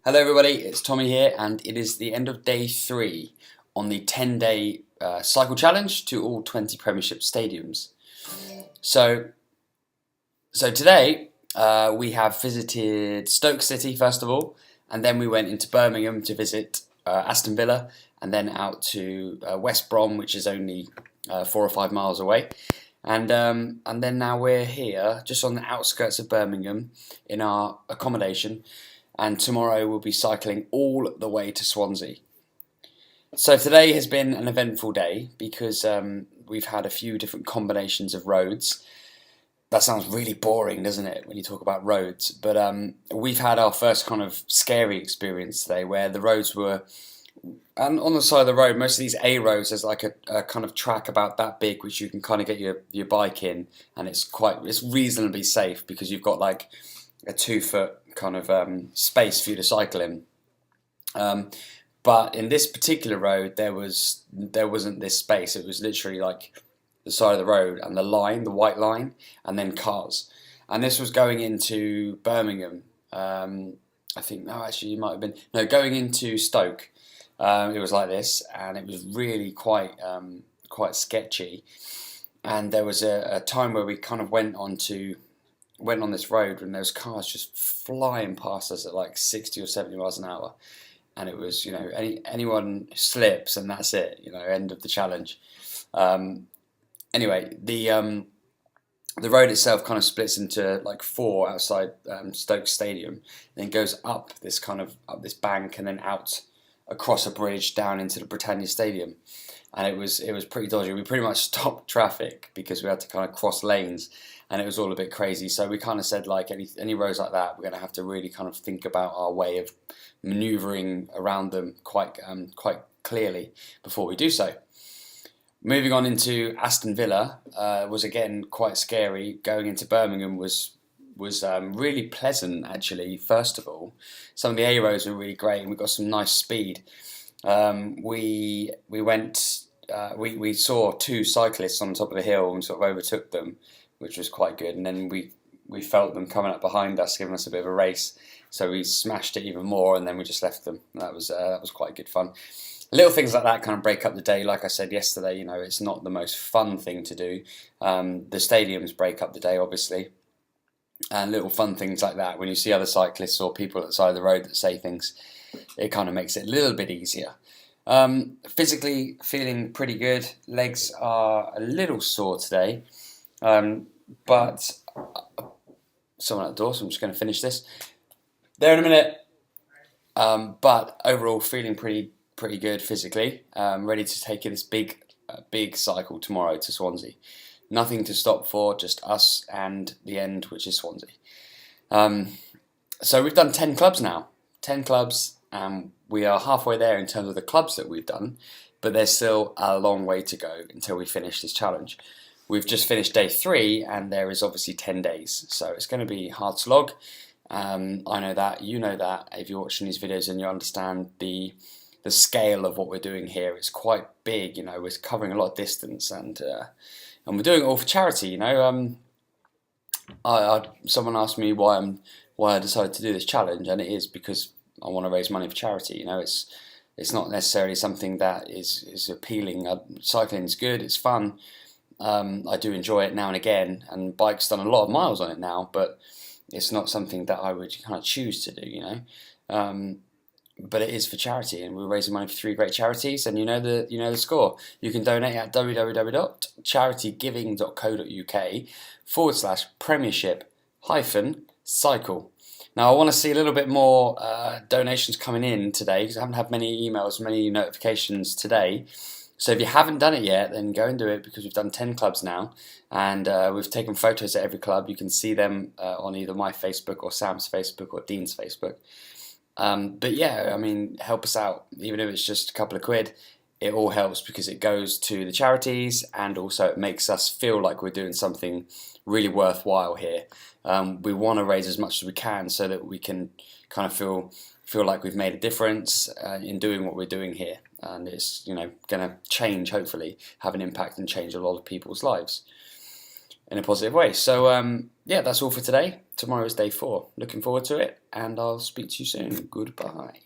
Hello everybody, it's Tommy here, and it is the end of day 3 on the 10-day cycle challenge to all 20 Premiership stadiums. So today we have visited Stoke City first of all, and then we went into Birmingham to visit Aston Villa, and then out to West Brom, which is only 4 or 5 miles away. And then now we're here, just on the outskirts of Birmingham, in our accommodation. And tomorrow we'll be cycling all the way to Swansea. So today has been an eventful day because we've had a few different combinations of roads. That sounds really boring, doesn't it, when you talk about roads? But we've had our first kind of scary experience today where the roads were, and on the side of the road, most of these A roads, there's like a kind of track about that big which you can kind of get your bike in, and it's reasonably safe because you've got like a 2-foot kind of space for you to cycle in. But in this particular road, there wasn't this space. It was literally like the side of the road and the white line, and then cars. And this was going into Birmingham. I think, no, actually, you might have been, no, going into Stoke. It was like this, and it was really quite sketchy. And there was a time where we kind of went on this road when there was cars just flying past us at like 60 or 70 miles an hour, and it was, anyone slips and that's it, end of the challenge. Anyway, the road itself kind of splits into like 4 outside Stoke Stadium, then goes up this bank and then out across a bridge down into the Britannia Stadium. And it was pretty dodgy. We pretty much stopped traffic because we had to kind of cross lanes, and it was all a bit crazy. So we kind of said, like, any roads like that, we're going to have to really kind of think about our way of manoeuvring around them quite clearly before we do so. Moving on into Aston Villa was again quite scary. Going into Birmingham was really pleasant, actually. First of all, some of the A roads were really great, and we got some nice speed. We saw 2 cyclists on top of the hill and sort of overtook them, which was quite good. And then we felt them coming up behind us, giving us a bit of a race. So we smashed it even more, and then we just left them. And that was quite good fun. Little things like that kind of break up the day. Like I said yesterday, it's not the most fun thing to do. The stadiums break up the day, obviously. And little fun things like that, when you see other cyclists or people at the side of the road that say things, it kind of makes it a little bit easier. Physically feeling pretty good. Legs are a little sore today, but someone at the door, so I'm just going to finish this. There in a minute. But overall feeling pretty good physically. Ready to take this big cycle tomorrow to Swansea. Nothing to stop for, just us and the end, which is Swansea. So we've done 10 clubs now. 10 clubs. We are halfway there in terms of the clubs that we've done, but there's still a long way to go until we finish this challenge. We've just finished day 3, and there is obviously 10 days, so it's going to be hard slog. I know that, you know that, if you're watching these videos and you understand the scale of what we're doing here. It's quite big, we're covering a lot of distance, and we're doing it all for charity. Someone asked me why I decided to do this challenge, and it is because I want to raise money for charity. It's not necessarily something that is appealing. Cycling is good, it's fun. I do enjoy it now and again, and bike's done a lot of miles on it now, but it's not something that I would kind of choose to do. But it is for charity, and we're raising money for 3 great charities, and you know the score. You can donate at www.charitygiving.co.uk/Premiership-cycle. Now, I want to see a little bit more donations coming in today, because I haven't had many emails, many notifications today. So if you haven't done it yet, then go and do it, because we've done 10 clubs now, and we've taken photos at every club. You can see them on either my Facebook or Sam's Facebook or Dean's Facebook. But yeah, help us out. Even if it's just a couple of quid, it all helps, because it goes to the charities, and also it makes us feel like we're doing something really worthwhile here. We want to raise as much as we can so that we can kind of feel like we've made a difference in doing what we're doing here, and it's going to change, hopefully have an impact and change a lot of people's lives. in a positive way. So yeah, that's all for today. Tomorrow is day 4. Looking forward to it, and I'll speak to you soon. Goodbye.